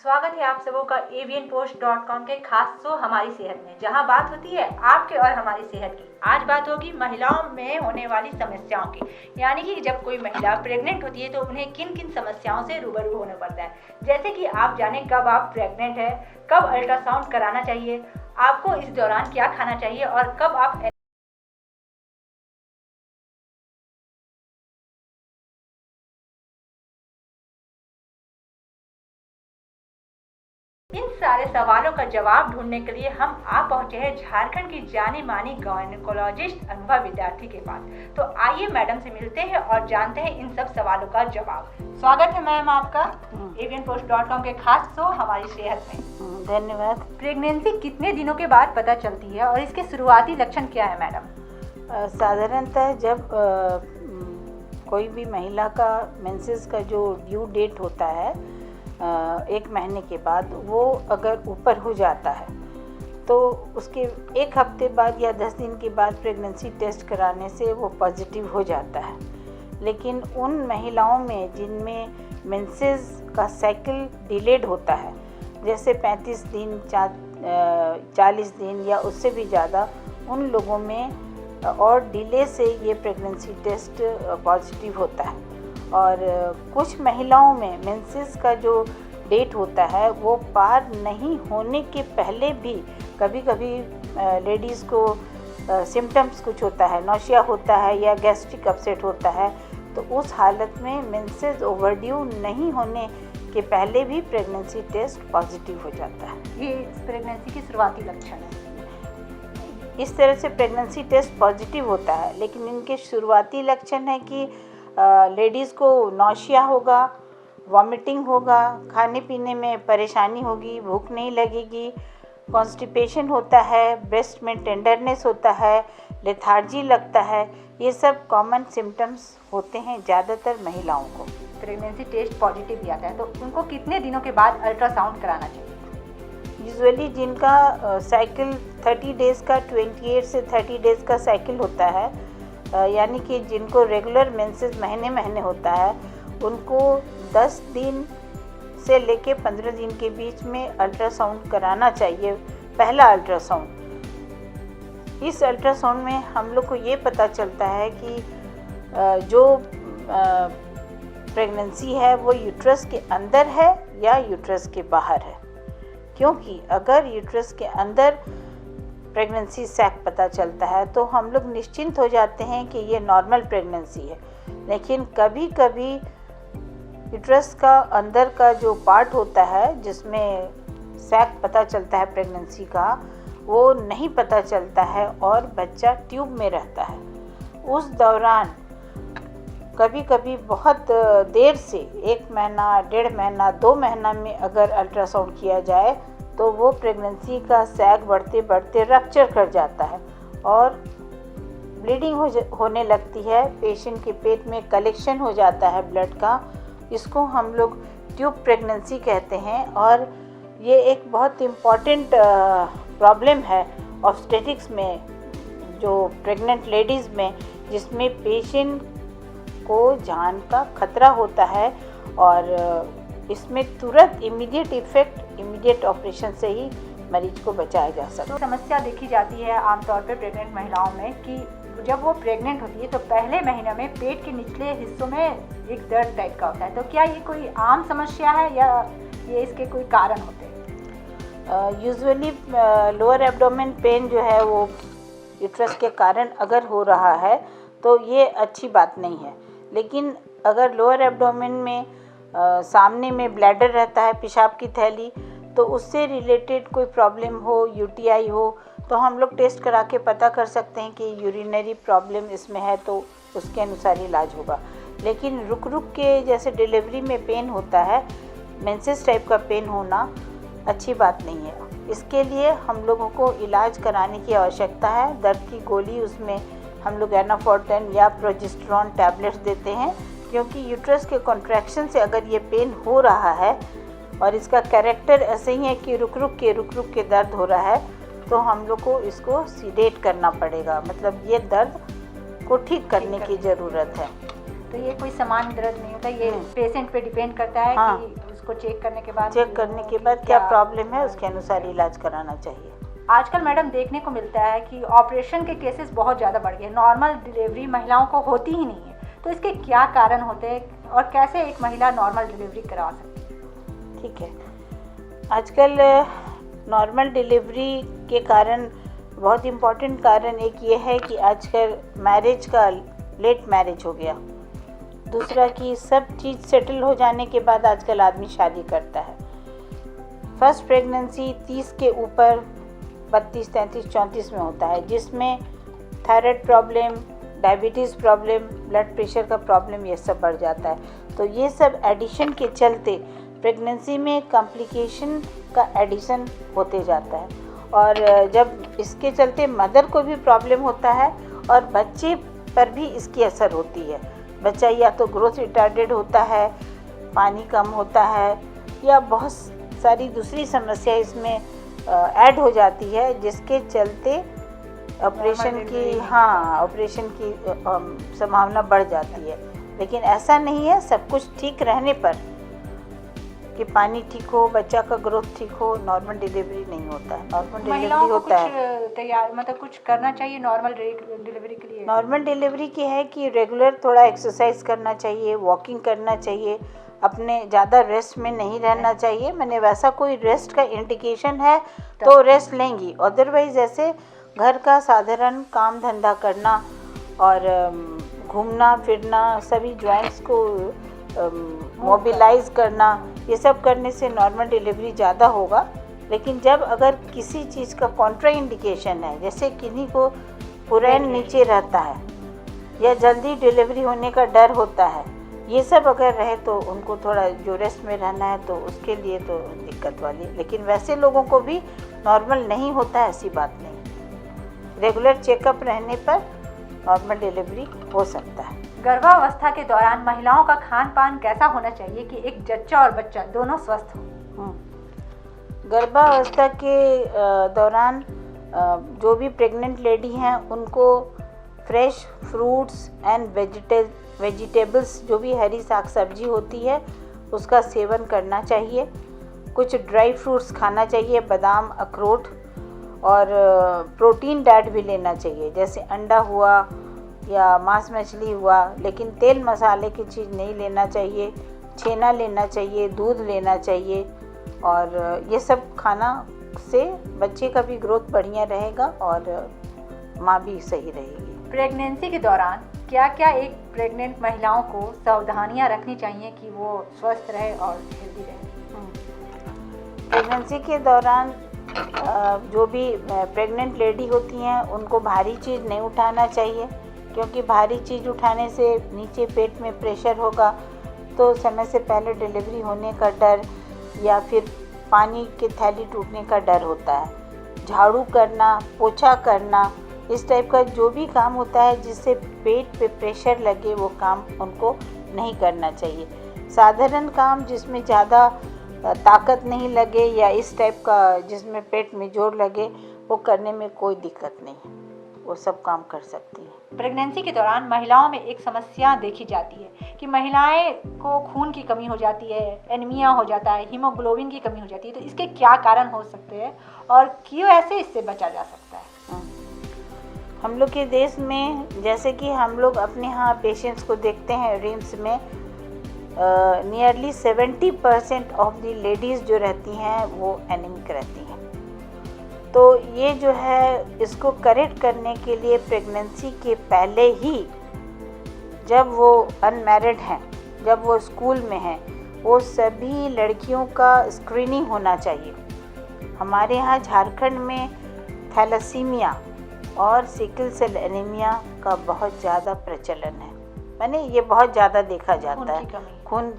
स्वागत है आप सबों का avianpost.com के खास शो हमारी सेहत में, जहां बात होती है आपके और हमारी सेहत की। आज बात होगी महिलाओं में होने वाली समस्याओं की, यानी कि जब कोई महिला प्रेग्नेंट होती है तो उन्हें किन किन समस्याओं से रूबरू होना पड़ता है। जैसे कि आप जाने कब आप प्रेग्नेंट है, कब अल्ट्रासाउंड कराना चाहिए, आपको इस दौरान क्या खाना चाहिए और कब आप इन सारे सवालों का जवाब ढूंढने के लिए हम आप पहुंचे हैं झारखंड की जानी मानी गायनेकोलॉजिस्ट अनुभव विद्यार्थी के पास। तो आइए मैडम से मिलते हैं और जानते हैं इन सब सवालों का जवाब। स्वागत है मैम आपका avianpost.com के खास शो हमारी सेहत में। धन्यवाद। प्रेगनेंसी कितने दिनों के बाद पता चलती है और इसके शुरुआती लक्षण क्या है मैडम? साधारणतः जब कोई भी महिला का मेंसेस का जो ड्यू डेट होता है 1 महीने के बाद, वो अगर ऊपर हो जाता है तो उसके 1 हफ्ते बाद या 10 दिन के बाद प्रेगनेंसी टेस्ट कराने से वो पॉजिटिव हो जाता है। लेकिन उन महिलाओं में जिनमें मेंसेस का साइकिल डिलेड होता है, जैसे 35 दिन 40 दिन या उससे भी ज़्यादा, उन लोगों में और डिले से ये प्रेगनेंसी टेस्ट पॉजिटिव होता है। और कुछ महिलाओं में मेंसेस का जो डेट होता है वो पार नहीं होने के पहले भी कभी कभी लेडीज़ को सिम्टम्स कुछ होता है, नौशिया होता है या गैस्ट्रिक अपसेट होता है, तो उस हालत में मेंसेस ओवरड्यू नहीं होने के पहले भी प्रेगनेंसी टेस्ट पॉजिटिव हो जाता है। ये प्रेगनेंसी के शुरुआती लक्षण है। इस तरह से प्रेगनेंसी टेस्ट पॉजिटिव होता है, लेकिन इनके शुरुआती लक्षण है कि लेडीज़ को नौशिया होगा, वॉमिटिंग होगा, खाने पीने में परेशानी होगी, भूख नहीं लगेगी, कॉन्स्टिपेशन होता है, ब्रेस्ट में टेंडरनेस होता है, लेथार्जी लगता है। ये सब कॉमन सिम्टम्स होते हैं ज़्यादातर महिलाओं को। प्रेगनेंसी टेस्ट पॉजिटिव भी आता है तो उनको कितने दिनों के बाद अल्ट्रासाउंड कराना चाहिए? यूजुअली जिनका साइकिल 30 डेज़ का 28 से 30 डेज़ का साइकिल होता है, यानी कि जिनको रेगुलर मेंसेस महीने होता है, उनको 10 दिन से लेके 15 दिन के बीच में अल्ट्रासाउंड कराना चाहिए, पहला अल्ट्रासाउंड। इस अल्ट्रासाउंड में हम लोग को ये पता चलता है कि जो प्रेगनेंसी है वो यूट्रस के अंदर है या यूट्रस के बाहर है। क्योंकि अगर यूट्रस के अंदर प्रेगनेंसी सैक पता चलता है तो हम लोग निश्चिंत हो जाते हैं कि ये नॉर्मल प्रेगनेंसी है। लेकिन कभी कभी यूट्रस का अंदर का जो पार्ट होता है जिसमें सैक पता चलता है प्रेगनेंसी का, वो नहीं पता चलता है और बच्चा ट्यूब में रहता है। उस दौरान कभी कभी बहुत देर से 1 महीना, 1.5 महीना, 2 महीना में अगर अल्ट्रासाउंड किया जाए तो वो प्रेगनेंसी का सैग बढ़ते बढ़ते रप्चर कर जाता है और ब्लीडिंग होने लगती है। पेशेंट के पेट में कलेक्शन हो जाता है ब्लड का। इसको हम लोग ट्यूब प्रेगनेंसी कहते हैं और ये एक बहुत इम्पॉर्टेंट प्रॉब्लम है ऑब्स्टेटिक्स में, जो प्रेग्नेंट लेडीज़ में, जिसमें पेशेंट को जान का खतरा होता है और इसमें तुरंत इमीडिएट इफेक्ट, इमीडिएट ऑपरेशन से ही मरीज को बचाया जा सकता है। तो समस्या देखी जाती है आमतौर पर प्रेग्नेंट महिलाओं में कि जब वो प्रेग्नेंट होती है तो पहले महीने में पेट के निचले हिस्सों में एक दर्द टाइप का होता है। तो क्या ये कोई आम समस्या है या ये इसके कोई कारण होते हैं? यूजुअली लोअर एब्डोमेन पेन जो है वो यूट्रस के कारण अगर हो रहा है तो ये अच्छी बात नहीं है। लेकिन अगर लोअर एब्डोमेन में सामने में ब्लैडर रहता है, पेशाब की थैली, तो उससे रिलेटेड कोई प्रॉब्लम हो, यूटीआई हो, तो हम लोग टेस्ट करा के पता कर सकते हैं कि यूरिनरी प्रॉब्लम इसमें है, तो उसके अनुसार इलाज होगा। लेकिन रुक के जैसे डिलीवरी में पेन होता है, मेंसेस टाइप का पेन होना अच्छी बात नहीं है। इसके लिए हम लोगों को इलाज कराने की आवश्यकता है। दर्द की गोली उसमें हम लोग एनाफोर्टेन या प्रोजेस्टेरॉन टैबलेट्स देते हैं, क्योंकि यूट्रस के कॉन्ट्रैक्शन से अगर ये पेन हो रहा है और इसका कैरेक्टर ऐसे ही है कि रुक के दर्द हो रहा है, तो हम लोग को इसको सीडेट करना पड़ेगा। मतलब ये दर्द को ठीक करने की ज़रूरत है। तो ये कोई सामान्य दर्द नहीं होता, ये पेशेंट पे डिपेंड करता है हाँ, कि उसको चेक करने के बाद क्या प्रॉब्लम है उसके अनुसार इलाज कराना चाहिए। आजकल मैडम देखने को मिलता है कि ऑपरेशन के केसेस बहुत ज़्यादा बढ़ गए, नॉर्मल डिलीवरी महिलाओं को होती ही नहीं है, तो इसके क्या कारण होते हैं और कैसे एक महिला नॉर्मल डिलीवरी करा सकती है? ठीक है, आजकल नॉर्मल डिलीवरी के कारण बहुत इम्पोर्टेंट कारण एक ये है कि आजकल मैरिज का लेट मैरिज हो गया। दूसरा कि सब चीज़ सेटल हो जाने के बाद आजकल आदमी शादी करता है। फर्स्ट प्रेगनेंसी 30 के ऊपर 32, 33, 34 में होता है, जिसमें thyroid problem, diabetes problem, blood pressure का प्रॉब्लम ये सब बढ़ जाता है। तो ये सब एडिशन के चलते प्रेगनेंसी में कॉम्प्लिकेशन का एडिशन होते जाता है और जब इसके चलते मदर को भी प्रॉब्लम होता है और बच्चे पर भी इसकी असर होती है। बच्चा या तो ग्रोथ रिटार्डेड होता है, पानी कम होता है या बहुत सारी दूसरी समस्या इसमें ऐड हो जाती है, जिसके चलते ऑपरेशन की संभावना बढ़ जाती है। लेकिन ऐसा नहीं है, सब कुछ ठीक रहने पर कि पानी ठीक हो, बच्चा का ग्रोथ ठीक हो, नॉर्मल डिलीवरी नहीं होता है। नॉर्मल डिलीवरी होता है तैयार मतलब कुछ करना चाहिए नॉर्मल डिलीवरी के लिए। नॉर्मल डिलीवरी की है कि रेगुलर थोड़ा एक्सरसाइज करना चाहिए, वॉकिंग करना चाहिए, अपने ज़्यादा रेस्ट में नहीं रहना चाहिए। मैंने वैसा कोई रेस्ट का इंडिकेशन है तो रेस्ट लेंगी, अदरवाइज ऐसे घर का साधारण काम धंधा करना और घूमना फिरना, सभी जॉइंट्स को मोबिलाइज करना, ये सब करने से नॉर्मल डिलीवरी ज़्यादा होगा। लेकिन जब अगर किसी चीज़ का कॉन्ट्रा इंडिकेशन है, जैसे किन्हीं को पुरैन नीचे रहता है या जल्दी डिलीवरी होने का डर होता है, ये सब अगर रहे तो उनको थोड़ा जो रेस्ट में रहना है तो उसके लिए तो दिक्कत वाली। लेकिन वैसे लोगों को भी नॉर्मल नहीं होता है, ऐसी बात नहीं। रेगुलर चेकअप रहने पर नॉर्मल डिलीवरी हो सकता है। गर्भावस्था के दौरान महिलाओं का खान पान कैसा होना चाहिए कि एक जच्चा और बच्चा दोनों स्वस्थ हो? गर्भावस्था के दौरान जो भी प्रेग्नेंट लेडी हैं उनको फ्रेश फ्रूट्स एंड वेजिटेबल्स, जो भी हरी साग सब्जी होती है, उसका सेवन करना चाहिए। कुछ ड्राई फ्रूट्स खाना चाहिए, बादाम, अखरोट, और प्रोटीन डाइट भी लेना चाहिए, जैसे अंडा हुआ या मांस मछली हुआ, लेकिन तेल मसाले की चीज़ नहीं लेना चाहिए। छेना लेना चाहिए, दूध लेना चाहिए, और ये सब खाना से बच्चे का भी ग्रोथ बढ़िया रहेगा और माँ भी सही रहेगी। प्रेगनेंसी के दौरान क्या क्या एक प्रेग्नेंट महिलाओं को सावधानियां रखनी चाहिए कि वो स्वस्थ रहे और हेल्दी रहे? प्रेगनेंसी के दौरान जो भी प्रेग्नेंट लेडी होती हैं उनको भारी चीज़ नहीं उठाना चाहिए, क्योंकि भारी चीज़ उठाने से नीचे पेट में प्रेशर होगा तो समय से पहले डिलीवरी होने का डर या फिर पानी की थैली टूटने का डर होता है। झाड़ू करना, पोछा करना, इस टाइप का जो भी काम होता है जिससे पेट पे प्रेशर लगे, वो काम उनको नहीं करना चाहिए। साधारण काम जिसमें ज़्यादा ताकत नहीं लगे या इस टाइप का जिसमें पेट में जोर लगे, वो करने में कोई दिक्कत नहीं है, वो सब काम कर सकती है। प्रेगनेंसी के दौरान महिलाओं में एक समस्या देखी जाती है कि महिलाएं को खून की कमी हो जाती है, एनीमिया हो जाता है, हीमोग्लोबिन की कमी हो जाती है, तो इसके क्या कारण हो सकते हैं और क्यों ऐसे इससे बचा जा सकता है? हम लोग के देश में जैसे कि हम लोग अपने यहाँ पेशेंट्स को देखते हैं, रिम्स में नियरली 70% ऑफ द लेडीज़ जो रहती हैं वो एनीमिक रहती हैं। तो ये जो है, इसको करेक्ट करने के लिए प्रेगनेंसी के पहले ही, जब वो अनमैरिड हैं, जब वो स्कूल में हैं, वो सभी लड़कियों का स्क्रीनिंग होना चाहिए। हमारे यहाँ झारखंड में थैलेसीमिया और सिकल सेल एनीमिया का बहुत ज़्यादा प्रचलन है, माने ये बहुत ज़्यादा देखा जाता है। खून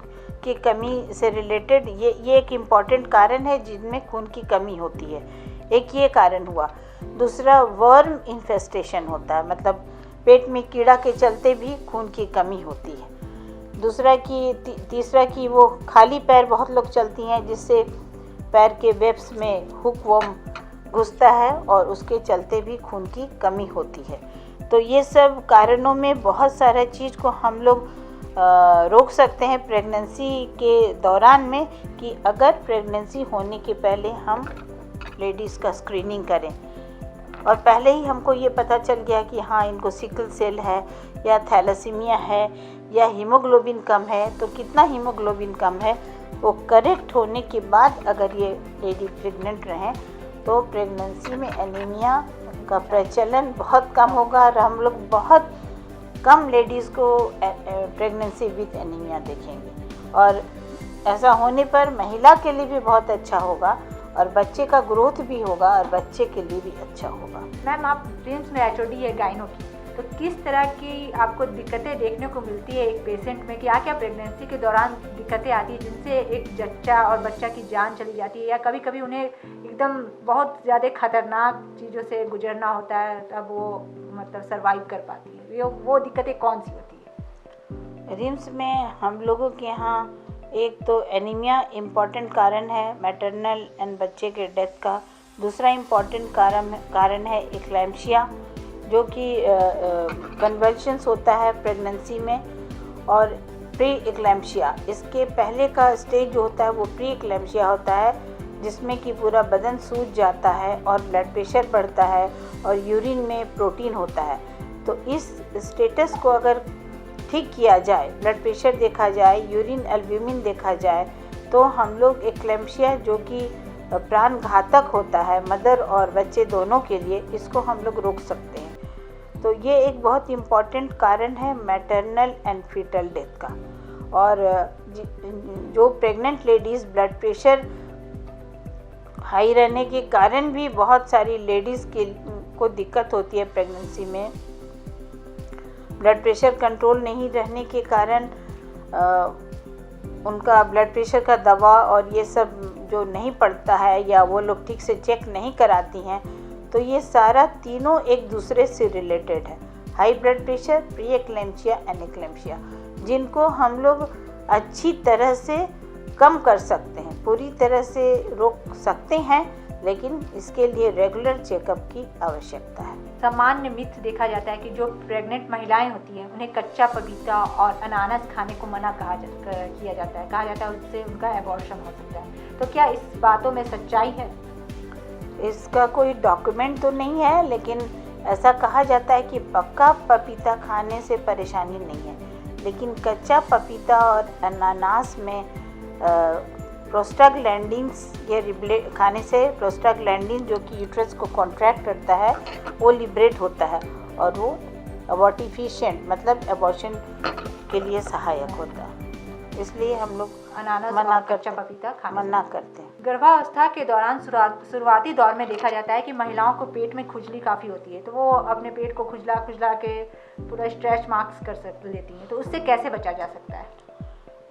की कमी से रिलेटेड ये एक इम्पॉर्टेंट कारण है जिनमें खून की कमी होती है। एक ये कारण हुआ। दूसरा, वर्म इन्फेस्टेशन होता है, मतलब पेट में कीड़ा के चलते भी खून की कमी होती है। दूसरा कि तीसरा कि वो खाली पैर बहुत लोग चलती हैं, जिससे पैर के वेब्स में हुक वर्म घुसता है और उसके चलते भी खून की कमी होती है। तो ये सब कारणों में बहुत सारा चीज़ को हम लोग रोक सकते हैं प्रेगनेंसी के दौरान में कि अगर प्रेगनेंसी होने के पहले हम लेडीज़ का स्क्रीनिंग करें और पहले ही हमको ये पता चल गया कि हाँ इनको सिकल सेल है या थैलेसीमिया है या हीमोग्लोबिन कम है, तो कितना हीमोग्लोबिन कम है वो करेक्ट होने के बाद अगर ये लेडी प्रेग्नेंट रहें तो प्रेगनेंसी में एनीमिया का प्रचलन बहुत कम होगा और हम लोग बहुत कम लेडीज़ को प्रेगनेंसी विथ एनीमिया देखेंगे। और ऐसा होने पर महिला के लिए भी बहुत अच्छा होगा और बच्चे का ग्रोथ भी होगा और बच्चे के लिए भी अच्छा होगा। मैम, आप रिम्स में एचओडी है गाइनो की, तो किस तरह की आपको दिक्कतें देखने को मिलती है एक पेशेंट में? क्या क्या प्रेगनेंसी के दौरान दिक्कतें आती हैं जिनसे एक जच्चा और बच्चा की जान चली जाती है, या कभी कभी उन्हें एकदम बहुत ज़्यादा खतरनाक चीज़ों से गुजरना होता है तब वो मतलब सर्वाइव कर पाती है? वो दिक्कतें कौन सी होती है? रिम्स में हम लोगों के यहाँ एक तो एनीमिया इम्पॉर्टेंट कारण है मैटरनल एंड बच्चे के डेथ का। दूसरा इम्पॉर्टेंट कारण है एक्लैम्पशिया, जो कि कन्वल्शंस होता है प्रेगनेंसी में, और प्री एक्लैम्पशिया। इसके पहले का स्टेज जो होता है वो प्री एक्लैम्पशिया होता है, जिसमें कि पूरा बदन सूज जाता है और ब्लड प्रेशर बढ़ता है और यूरिन में प्रोटीन होता है। तो इस स्टेटस को अगर ठीक किया जाए, ब्लड प्रेशर देखा जाए, यूरिन एल्ब्यूमिन देखा जाए, तो हम लोग एक्लैम्पशिया जो कि प्राण घातक होता है मदर और बच्चे दोनों के लिए, इसको हम लोग रोक सकते हैं। तो ये एक बहुत इम्पॉर्टेंट कारण है मैटरनल एंड फीटल डेथ का। और जो pregnant ladies blood pressure high रहने के कारण भी बहुत सारी लेडीज़ को दिक्कत होती है प्रेगनेंसी में। ब्लड प्रेशर कंट्रोल नहीं रहने के कारण उनका ब्लड प्रेशर का दवा और ये सब जो नहीं पड़ता है या वो लोग ठीक से चेक नहीं कराती हैं, तो ये सारा तीनों एक दूसरे से रिलेटेड है। High blood pressure, pre eclampsia and eclampsia, जिनको हम लोग अच्छी तरह से कम कर सकते हैं, पूरी तरह से रोक सकते हैं, लेकिन इसके लिए रेगुलर चेकअप की आवश्यकता है। सामान्य मिथ देखा जाता है कि जो प्रेग्नेंट महिलाएं होती हैं उन्हें कच्चा पपीता और अनानास खाने को मना किया जाता है। कहा जाता है उससे उनका एबॉर्शन हो सकता है। तो क्या इस बातों में सच्चाई है? इसका कोई डॉक्यूमेंट तो नहीं है, लेकिन ऐसा कहा जाता है कि पक्का पपीता खाने से परेशानी नहीं है, लेकिन कच्चा पपीता और अनानास में प्रोस्टाग्लैंडिन्स ये खाने से प्रोस्टाग्लैंडिन जो कि यूट्रस को कॉन्ट्रैक्ट करता है वो लिबरेट होता है और वो अबॉर्टिफिशिएंट मतलब एबॉर्शन के लिए सहायक होता है। इसलिए हम लोग अनानास मना और कच्चा पपीता खाने मना करते हैं। गर्भावस्था के दौरान शुरुआती दौर में देखा जाता है कि महिलाओं को पेट में खुजली काफ़ी होती है, तो वो अपने पेट को खुजला के पूरा स्ट्रेच मार्क्स कर लेती हैं। तो उससे कैसे बचा जा सकता है?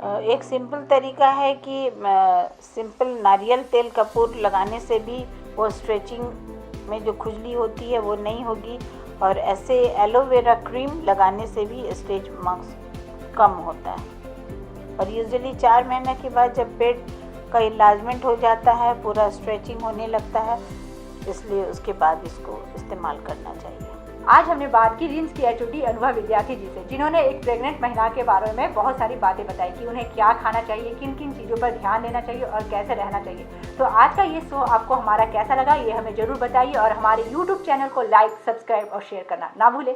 एक सिंपल तरीका है कि सिंपल नारियल तेल कपूर लगाने से भी वो स्ट्रेचिंग में जो खुजली होती है वो नहीं होगी, और ऐसे एलोवेरा क्रीम लगाने से भी स्ट्रेच मार्क्स कम होता है। और यूजुअली 4 महीने के बाद जब पेट का इलाजमेंट हो जाता है, पूरा स्ट्रेचिंग होने लगता है, इसलिए उसके बाद इसको इस्तेमाल करना चाहिए। आज हमने बात की रिम्स की एचओडी अनुभव विद्यार्थी जी से, जिन्होंने एक प्रेग्नेंट महिला के बारे में बहुत सारी बातें बताई कि उन्हें क्या खाना चाहिए, किन किन चीज़ों पर ध्यान देना चाहिए और कैसे रहना चाहिए। तो आज का ये शो आपको हमारा कैसा लगा ये हमें ज़रूर बताइए, और हमारे YouTube चैनल को लाइक, सब्सक्राइब और शेयर करना ना भूलें।